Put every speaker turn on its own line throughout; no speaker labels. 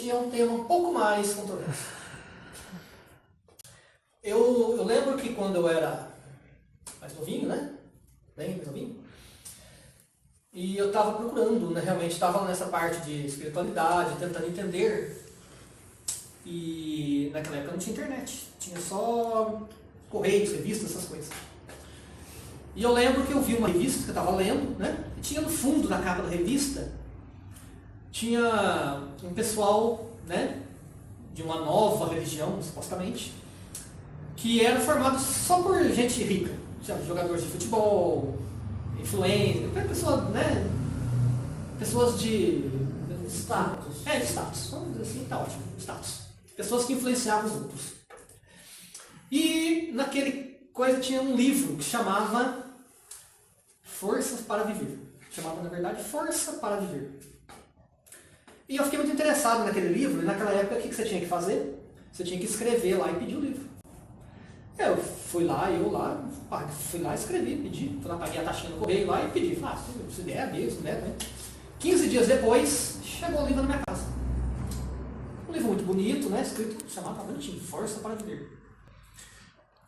hoje é um tema um pouco mais controverso. Eu lembro que quando eu era mais novinho, né? Bem mais novinho. E eu estava procurando, né? Realmente estava nessa parte de espiritualidade, tentando entender. E naquela época não tinha internet. Tinha só correios, revistas, essas coisas. E eu lembro que eu vi uma revista que eu estava lendo, né? E tinha no fundo da capa da revista, tinha um pessoal, né? De uma nova religião, supostamente, que era formado só por gente rica. Jogadores de futebol, influência, pessoas, né? Pessoas de
Status.
De status. Vamos dizer assim, tá ótimo, status. Pessoas que influenciavam os outros. E naquele coisa tinha um livro que chamava Forças para Viver. Chamava, na verdade, Força para Viver. E eu fiquei muito interessado naquele livro, e naquela época o que você tinha que fazer? Você tinha que escrever lá e pedir o livro. Eu fui lá, escrevi, pedi, fui lá, paguei a taxinha no correio lá e pedi. Falei, se der, mesmo, né? 15 dias depois, chegou o livro na minha casa. Um livro muito bonito, né? Escrito, chamava bonitinho, Força para Viver.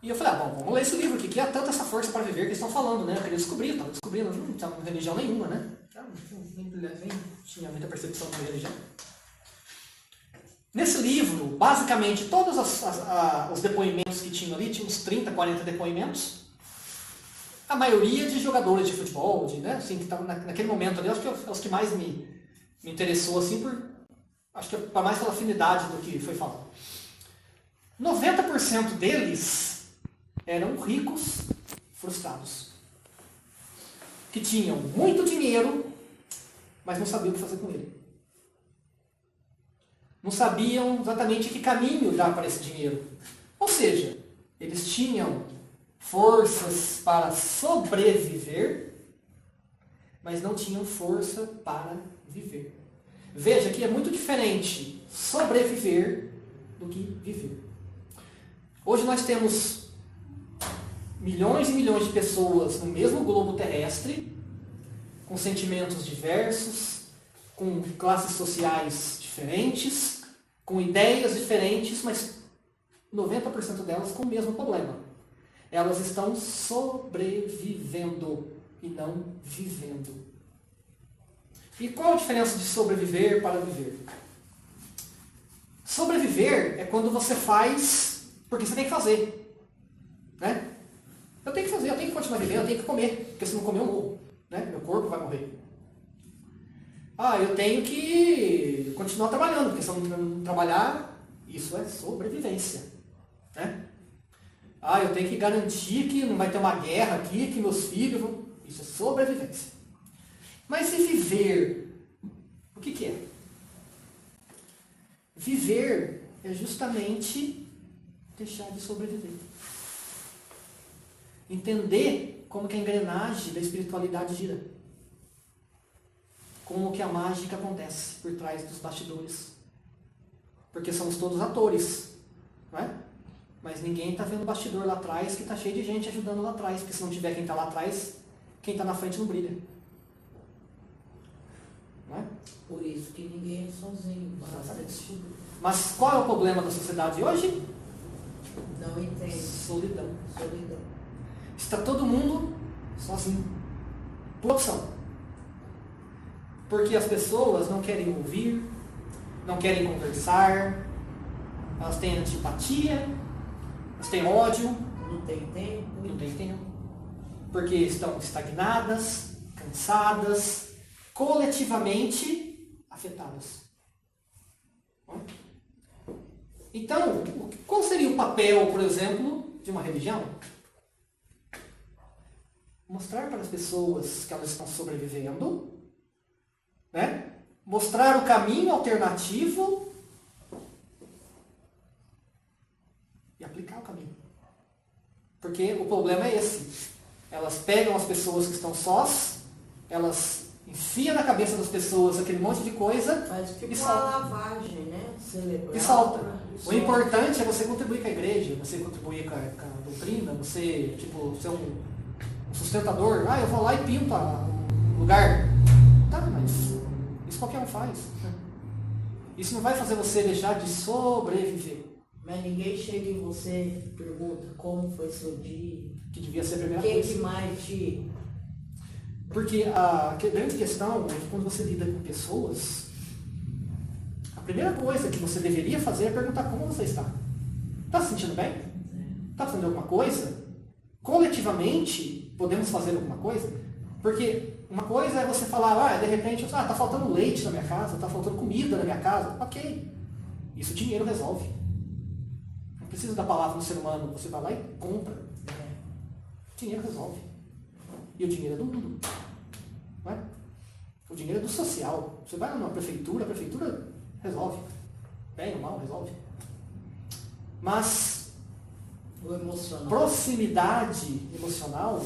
E eu falei, bom, vamos ler esse livro aqui, que é tanta essa força para viver que eles estão falando, né? Eu queria descobrir, eu estava descobrindo, não tinha religião nenhuma, né? Nem tinha muita percepção de religião. Nesse livro, basicamente, todos os depoimentos que tinham ali, tinha uns 30, 40 depoimentos, a maioria de jogadores de futebol, né? Assim, que estavam naquele momento ali, acho que é os que mais me interessou, assim, acho que é mais pela afinidade do que foi falado. 90% deles eram ricos frustrados, que tinham muito dinheiro, mas não sabiam o que fazer com ele. Não sabiam exatamente que caminho dar para esse dinheiro. Ou seja, eles tinham forças para sobreviver, mas não tinham força para viver. Veja que é muito diferente sobreviver do que viver. Hoje nós temos milhões e milhões de pessoas no mesmo globo terrestre, com sentimentos diversos, com classes sociais diferentes, com ideias diferentes, mas 90% delas com o mesmo problema. Elas estão sobrevivendo e não vivendo. E qual a diferença de sobreviver para viver? Sobreviver é quando você faz porque você tem que fazer. Né? Eu tenho que fazer, eu tenho que continuar vivendo, eu tenho que comer, porque se não comer eu morro. Né? Meu corpo vai morrer. Eu tenho que continuar trabalhando, porque se eu não trabalhar, isso é sobrevivência. Né? Eu tenho que garantir que não vai ter uma guerra aqui, que meus filhos vão... Isso é sobrevivência. Mas e viver? O que é? Viver é justamente deixar de sobreviver. Entender como que a engrenagem da espiritualidade gira. Como que a mágica acontece por trás dos bastidores. Porque somos todos atores. Não é? Mas ninguém está vendo o bastidor lá atrás, que está cheio de gente ajudando lá atrás. Porque se não tiver quem está lá atrás, quem está na frente não brilha. Não é?
Por isso que ninguém é sozinho.
Mas qual é o problema da sociedade hoje?
Não entendo.
Solidão.
Solidão.
Está todo mundo sozinho. Por opção. Porque as pessoas não querem ouvir, não querem conversar, elas têm antipatia, elas têm ódio.
Não tem tempo.
Não tem tempo. Porque estão estagnadas, cansadas, coletivamente afetadas. Então, qual seria o papel, por exemplo, de uma religião? Mostrar para as pessoas que elas estão sobrevivendo, né? Mostrar o caminho alternativo e aplicar o caminho. Porque o problema é esse. Elas pegam as pessoas que estão sós, elas enfiam na cabeça das pessoas aquele monte de coisa
Faz tipo
e
uma
salta.
lavagem, né? Cerebral.
E salta. O importante é você contribuir com a igreja, você contribuir com a doutrina, você ser um sustentador. Eu vou lá e pinto um lugar. Tá, mas isso qualquer um faz. Isso não vai fazer você deixar de sobreviver.
Mas ninguém chega em você e pergunta como foi seu dia.
Que devia ser a primeira
Quem
coisa.
que mais te...
Porque a grande questão é que quando você lida com pessoas, a primeira coisa que você deveria fazer é perguntar como você está. Está se sentindo bem? Está fazendo alguma coisa? Coletivamente, podemos fazer alguma coisa? Porque uma coisa é você falar, de repente, está faltando leite na minha casa, está faltando comida na minha casa. Ok. Isso o dinheiro resolve. Não precisa da palavra do ser humano. Você vai lá e compra. O dinheiro resolve. E o dinheiro é do mundo. Não é? O dinheiro é do social. Você vai numa prefeitura, a prefeitura resolve. Bem ou mal, resolve. Mas
O emocional.
proximidade emocional,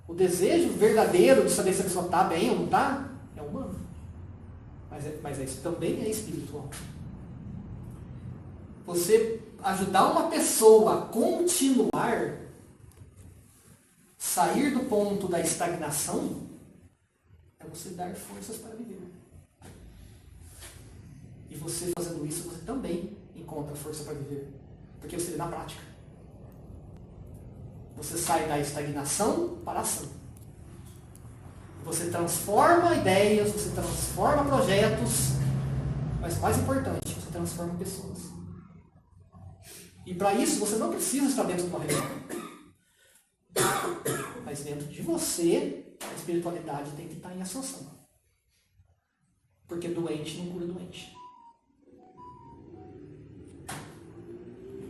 o desejo verdadeiro de saber se a pessoa está bem ou não está, é humano. Mas isso também é espiritual. Você ajudar uma pessoa a continuar, sair do ponto da estagnação, é você dar forças para viver. E você fazendo isso, você também encontra força para viver. Porque você vê na prática. Você sai da estagnação para a ação. Você transforma ideias, você transforma projetos, mas o mais importante, você transforma pessoas. E para isso você não precisa estar dentro de uma religião. Mas dentro de você, a espiritualidade tem que estar em ascensão. Porque doente não cura doente.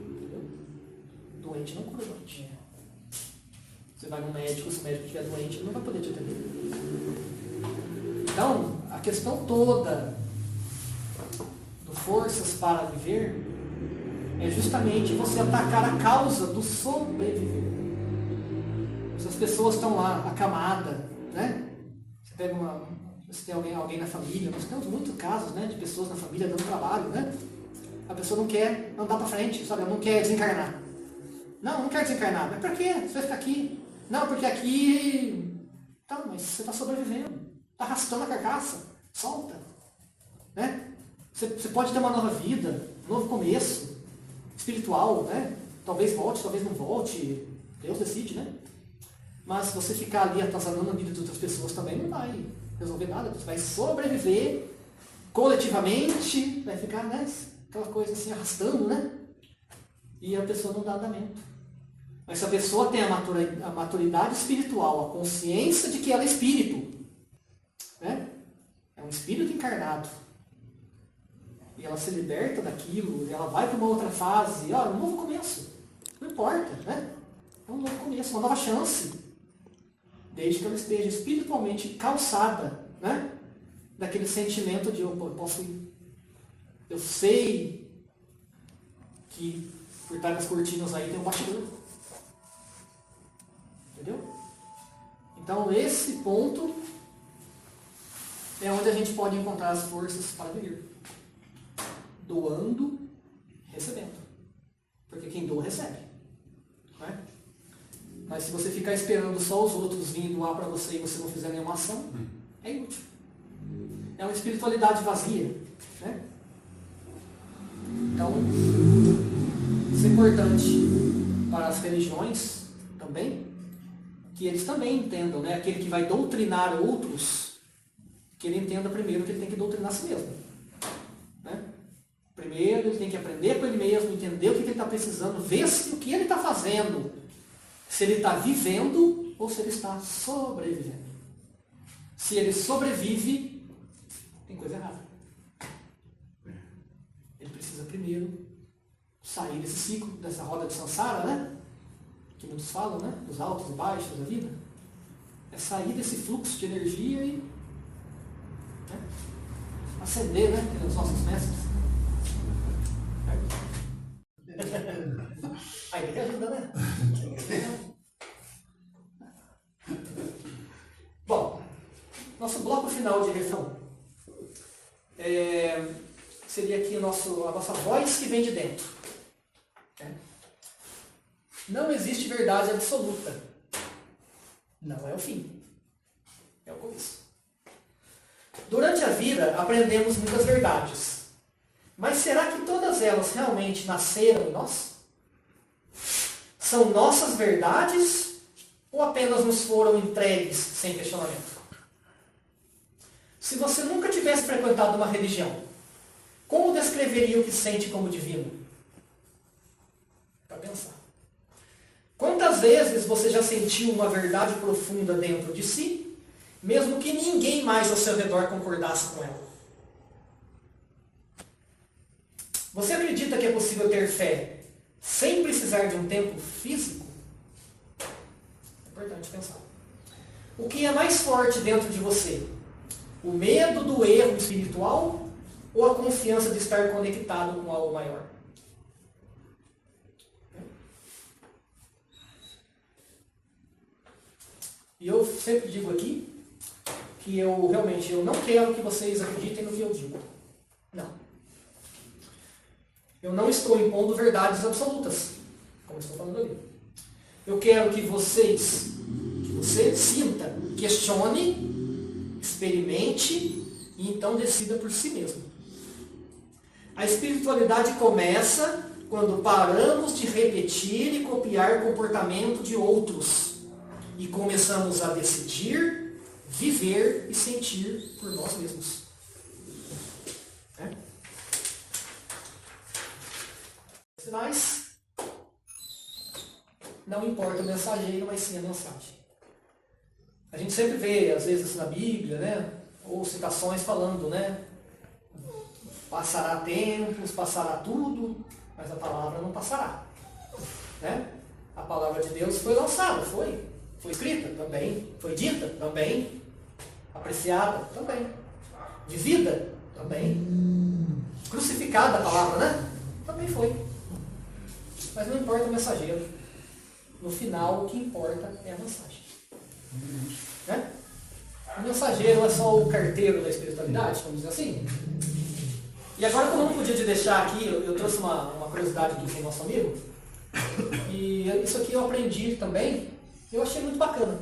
Entendeu? Doente não cura doente. Você vai no médico, se o médico estiver doente, ele não vai poder te atender. Então, a questão toda do Forças para Viver é justamente você atacar a causa do sobreviver. Se as pessoas estão lá, acamadas, né? Você pega você tem alguém na família, nós temos muitos casos, né, de pessoas na família dando trabalho, né? A pessoa não quer andar para frente, sabe? Ela não quer desencarnar. Não quer desencarnar. Mas para quê? Você vai ficar aqui. Não, porque aqui... Tá, mas você está sobrevivendo. Está arrastando a carcaça. Solta. Né? Você pode ter uma nova vida, um novo começo. Espiritual, né? Talvez volte, talvez não volte. Deus decide, né? Mas se você ficar ali atazanando a vida de outras pessoas também não vai resolver nada. Você vai sobreviver coletivamente, vai ficar, né? Aquela coisa assim, arrastando, né? E a pessoa não dá andamento. Mas se a pessoa tem a maturidade espiritual, a consciência de que ela é espírito, né? É um espírito encarnado. E ela se liberta daquilo, e ela vai para uma outra fase, um novo começo. Não importa, né? É um novo começo, uma nova chance. Desde que ela esteja espiritualmente calçada, né? Daquele sentimento de eu sei que por trás das cortinas aí tem um bastidor. Entendeu? Então esse ponto é onde a gente pode encontrar as forças para viver. Doando, recebendo. Porque quem doa, recebe. Não é? Mas se você ficar esperando só os outros virem doar para você e você não fizer nenhuma ação, é inútil. É uma espiritualidade vazia. Né? Então, isso é importante para as religiões também, que eles também entendam, né? Aquele que vai doutrinar outros, que ele entenda primeiro que ele tem que doutrinar a si mesmo. Né? Primeiro ele tem que aprender com ele mesmo, entender o que ele está precisando, ver se o que ele está fazendo, se ele está vivendo ou se ele está sobrevivendo. Se ele sobrevive, tem coisa errada. Ele precisa primeiro sair desse ciclo, dessa roda de samsara, né? Que muitos falam, né? Dos altos e baixos da vida. É sair desse fluxo de energia e ascender, né? Pelos nossos mestres. Aí tem que ajudar, né? Bom, nosso bloco final de refrão seria aqui a nossa voz que vem de dentro. Não existe verdade absoluta. Não é o fim. É o começo. Durante a vida, aprendemos muitas verdades. Mas será que todas elas realmente nasceram em nós? São nossas verdades ou apenas nos foram entregues sem questionamento? Se você nunca tivesse frequentado uma religião, como descreveria o que sente como divino? Para pensar. Quantas vezes você já sentiu uma verdade profunda dentro de si, mesmo que ninguém mais ao seu redor concordasse com ela? Você acredita que é possível ter fé sem precisar de um templo físico? É importante pensar. O que é mais forte dentro de você? O medo do erro espiritual ou a confiança de estar conectado com algo maior? E eu sempre digo aqui que eu realmente não quero que vocês acreditem no que eu digo. Não. Eu não estou impondo verdades absolutas, como estou falando ali. Eu quero que você sinta, questione, experimente e então decida por si mesmo. A espiritualidade começa quando paramos de repetir e copiar comportamento de outros e começamos a decidir, viver e sentir por nós mesmos. Sinais, não importa o mensageiro, mas sim a mensagem. A gente sempre vê, às vezes na Bíblia, né, ou citações falando, né, passará tempos, passará tudo, mas a palavra não passará. Né? A palavra de Deus foi lançada, foi escrita também, foi dita também, apreciada também, vivida também, crucificada a palavra, né? Também foi. Mas não importa o mensageiro. No final, o que importa é a mensagem. Né? O mensageiro é só o carteiro da espiritualidade, vamos dizer assim. E agora, como eu não podia te deixar aqui, eu trouxe uma curiosidade aqui com o nosso amigo. E isso aqui eu aprendi também. Eu achei muito bacana.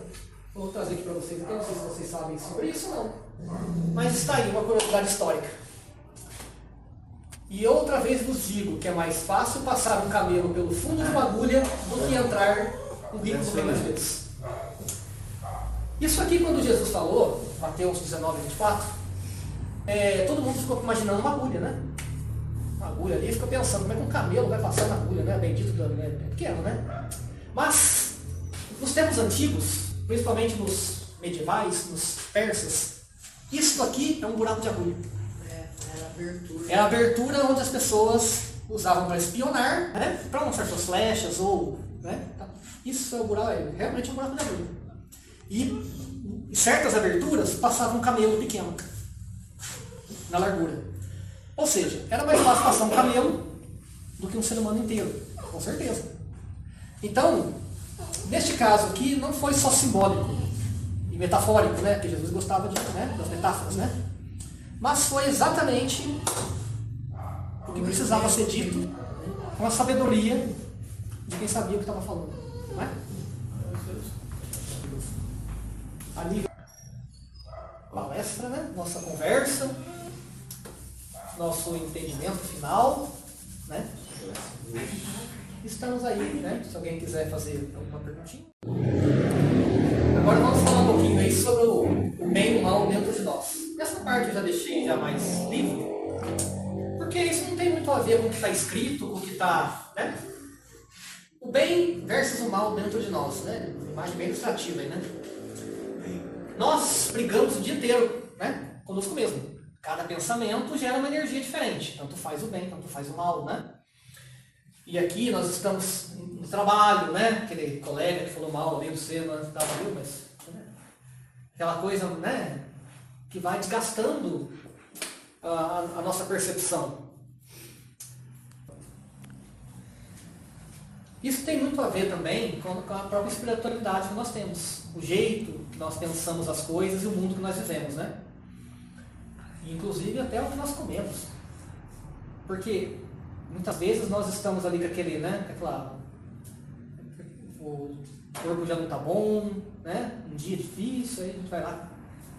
Vou trazer aqui para vocês. Eu não sei se vocês sabem sobre isso ou não. Mas está aí, uma curiosidade histórica. E outra vez vos digo que é mais fácil passar um camelo pelo fundo de uma agulha do que entrar um rico no reino de Deus. Isso aqui, quando Jesus falou, Mateus 19, 24, todo mundo ficou imaginando uma agulha, né? Uma agulha ali, fica pensando como é que um camelo vai passar na agulha, né? Bendito do é pequeno, né? Mas, nos tempos antigos, principalmente nos medievais, nos persas, isso aqui é um buraco de agulha. Era a abertura onde as pessoas usavam para espionar, né? Para lançar suas flechas ou... Né? Isso é o buraco, realmente é um buraco de agulha. E certas aberturas passavam um camelo pequeno na largura. Ou seja, era mais fácil passar um camelo do que um ser humano inteiro, com certeza. Então, neste caso aqui, não foi só simbólico e metafórico, né? Porque Jesus gostava das metáforas, né? Mas foi exatamente o que precisava ser dito com a sabedoria de quem sabia o que estava falando. Não é? A nível palestra, né? Nossa conversa, nosso entendimento final, né? Estamos aí, né? Se alguém quiser fazer alguma perguntinha. Agora vamos falar um pouquinho aí sobre o bem e o mal dentro de nós. Essa parte eu já deixei mais livre, porque isso não tem muito a ver com o que está escrito, com o que está, né? O bem versus o mal dentro de nós, né? Uma imagem bem ilustrativa aí, né? Nós brigamos o dia inteiro, né? Conosco mesmo. Cada pensamento gera uma energia diferente. Tanto faz o bem, tanto faz o mal, né? E aqui nós estamos no trabalho, né? Aquele colega que falou mal ali do você, não estava ali, mas... Né? Aquela coisa, né? Que vai desgastando a nossa percepção. Isso tem muito a ver também com a própria espiritualidade que nós temos. O jeito que nós pensamos as coisas e o mundo que nós vivemos, né? Inclusive até o que nós comemos. Porque muitas vezes nós estamos ali com aquele, né? O corpo já não está bom, né? Um dia difícil, aí a gente vai lá,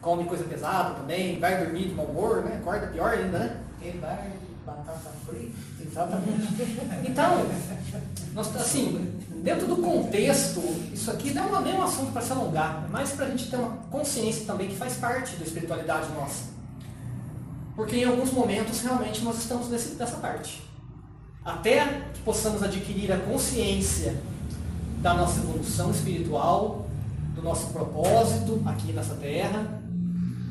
come coisa pesada também, vai dormir de mau humor, né? Acorda pior ainda, né?
Batata frita.
Exatamente. Então, nós, assim, dentro do contexto, isso aqui não é um assunto para se alongar, é mais para a gente ter uma consciência também que faz parte da espiritualidade nossa. Porque em alguns momentos realmente nós estamos nessa parte. Até que possamos adquirir a consciência da nossa evolução espiritual, do nosso propósito aqui nessa terra,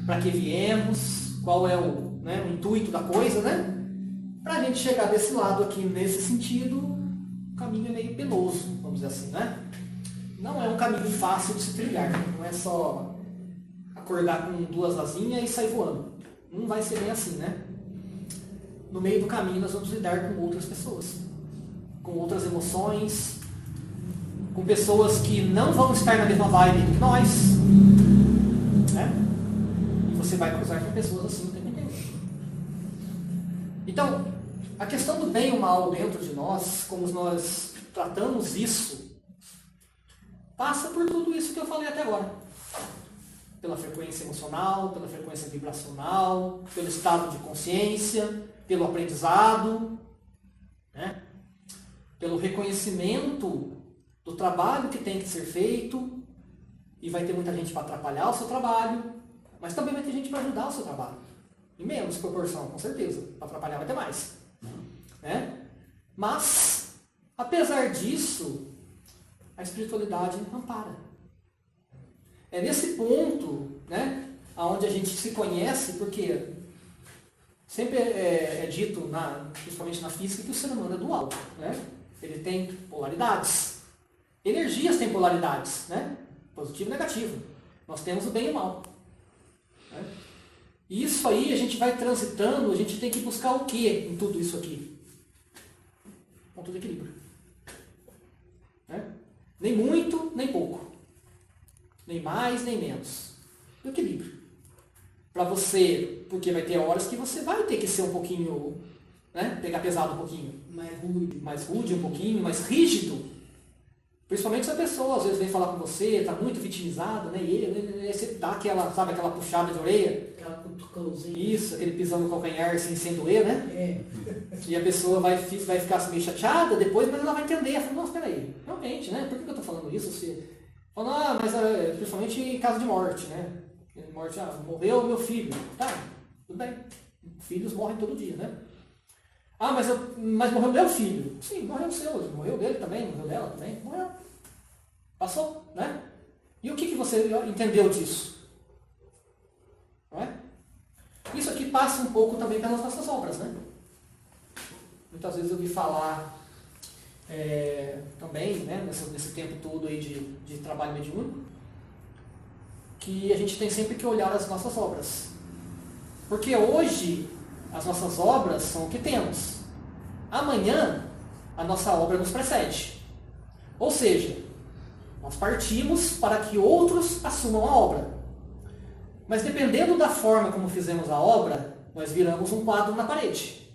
para que viemos, qual é o intuito da coisa, né? Para a gente chegar desse lado aqui, nesse sentido, o caminho é meio penoso, vamos dizer assim, né? Não é um caminho fácil de se trilhar, não é só acordar com duas asinhas e sair voando. Não vai ser bem assim, né? No meio do caminho nós vamos lidar com outras pessoas, com outras emoções, com pessoas que não vão estar na mesma vibe que nós, né? E você vai cruzar com pessoas assim o tempo inteiro. Então, a questão do bem e o mal dentro de nós, como nós tratamos isso, passa por tudo isso que eu falei até agora. Pela frequência emocional, pela frequência vibracional, pelo estado de consciência, pelo aprendizado, né? Pelo reconhecimento do trabalho que tem que ser feito, e vai ter muita gente para atrapalhar o seu trabalho, mas também vai ter gente para ajudar o seu trabalho. Em menos proporção, com certeza. Para atrapalhar vai ter mais. Né? Mas, apesar disso, a espiritualidade ampara. É nesse ponto, né, onde a gente se conhece, porque sempre é dito, principalmente na física, que o ser humano é dual. Né? Ele tem polaridades. Energias têm polaridades, né? Positivo e negativo. Nós temos o bem e o mal. Né? E isso aí a gente vai transitando, a gente tem que buscar o que em tudo isso aqui? Ponto de equilíbrio. Né? Nem muito, nem pouco. Nem mais, nem menos. O equilíbrio. Para você, porque vai ter horas que você vai ter que ser um pouquinho, né? Pegar pesado um pouquinho. Mais rude um pouquinho, mais rígido. Principalmente se a pessoa às vezes vem falar com você, está muito vitimizado, né? E você dá aquela, sabe, aquela puxada de orelha.
Aquela cutucãozinha.
Isso, aquele pisão no calcanhar sem doer, né?
É.
E a pessoa vai ficar assim, meio chateada depois, mas ela vai entender. Ela fala, nossa, peraí, realmente, né? Por que eu estou falando isso? Você fala, mas principalmente em caso de morte, né? Morte, morreu meu filho. Tá, tudo bem. Filhos morrem todo dia, né? Mas morreu meu filho. Sim, morreu o seu. Morreu dele também, morreu dela também. Morreu. Passou, né? E o que você entendeu disso? Não é? Isso aqui passa um pouco também pelas nossas obras, né? Muitas vezes eu ouvi falar também, né, nesse tempo todo aí de trabalho mediúnico, que a gente tem sempre que olhar as nossas obras. Porque hoje as nossas obras são o que temos. Amanhã a nossa obra nos precede. Ou seja, nós partimos para que outros assumam a obra. Mas dependendo da forma como fizemos a obra, nós viramos um quadro na parede.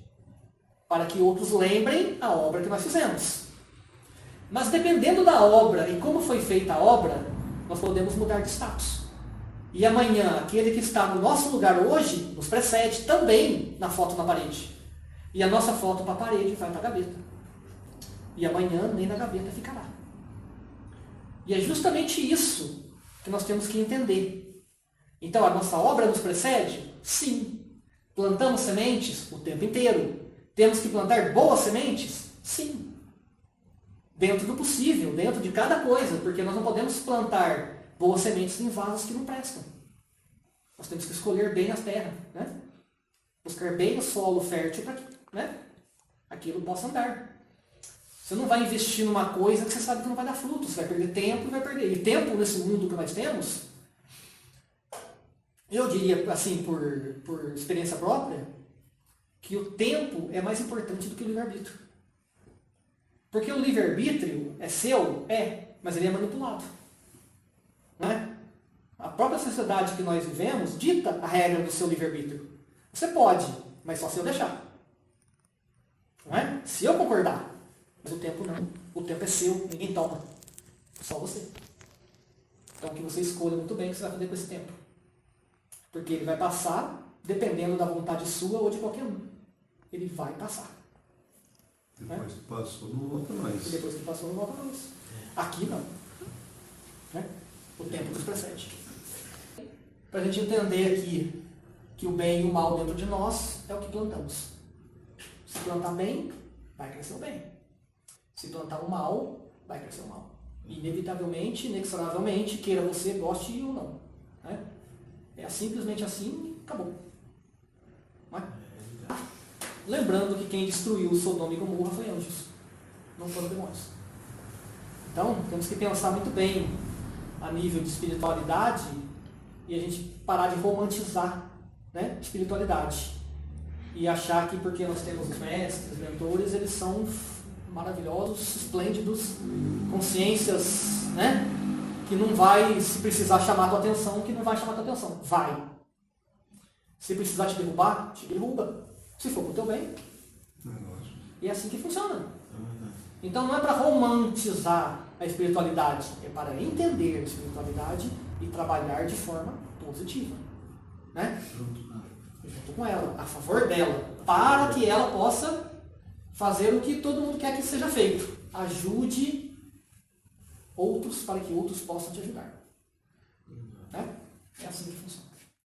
Para que outros lembrem a obra que nós fizemos. Mas dependendo da obra e como foi feita a obra, nós podemos mudar de status. E amanhã, aquele que está no nosso lugar hoje, nos precede também na foto na parede. E a nossa foto para a parede vai para a gaveta. E amanhã nem na gaveta ficará. E é justamente isso que nós temos que entender. Então, a nossa obra nos precede? Sim. Plantamos sementes o tempo inteiro. Temos que plantar boas sementes? Sim. Dentro do possível, dentro de cada coisa, porque nós não podemos plantar boas sementes em vasos que não prestam. Nós temos que escolher bem as terras, né? Buscar bem o solo fértil para que, né, aquilo possa andar. Você não vai investir numa coisa que você sabe que não vai dar fruto. Você vai perder tempo e vai perder. E tempo nesse mundo que nós temos, eu diria, assim, por experiência própria, que o tempo é mais importante do que o livre-arbítrio. Porque o livre-arbítrio é seu? Mas ele é manipulado. Não é? A própria sociedade que nós vivemos dita a regra do seu livre-arbítrio. Você pode, mas só se eu deixar. Não é? Se eu concordar. Mas o tempo não. O tempo é seu, ninguém toma. Só você. Então que você escolha muito bem o que você vai fazer com esse tempo. Porque ele vai passar dependendo da vontade sua ou de qualquer um. ele vai passar.
Depois que passou, não volta mais.
E depois que passou, não volta mais. Aqui não. Né? O tempo nos precede. Para a gente entender aqui que o bem e o mal dentro de nós é o que plantamos. Se plantar bem, vai crescer o bem. Se plantar o mal, vai crescer o mal. Inevitavelmente, inexoravelmente, queira você, goste ou não. Né? É simplesmente assim e acabou. Não é? Lembrando que quem destruiu Sodoma e Gomorra foi anjos, não foram demônios. Então, temos que pensar muito bem a nível de espiritualidade e a gente parar de romantizar, né, espiritualidade. E achar que porque nós temos os mestres, mentores, eles são maravilhosos, esplêndidos, consciências, né, que não vai, se precisar chamar a tua atenção, que não vai chamar a tua atenção. Vai. Se precisar te derrubar, te derruba. Se for para o teu bem. E é assim que funciona. Então não é para romantizar a espiritualidade, é para entender a espiritualidade e trabalhar de forma positiva. Né? Junto com ela, a favor dela, para que ela possa fazer o que todo mundo quer que seja feito. Ajude outros para que outros possam te ajudar. Né? É assim que funciona.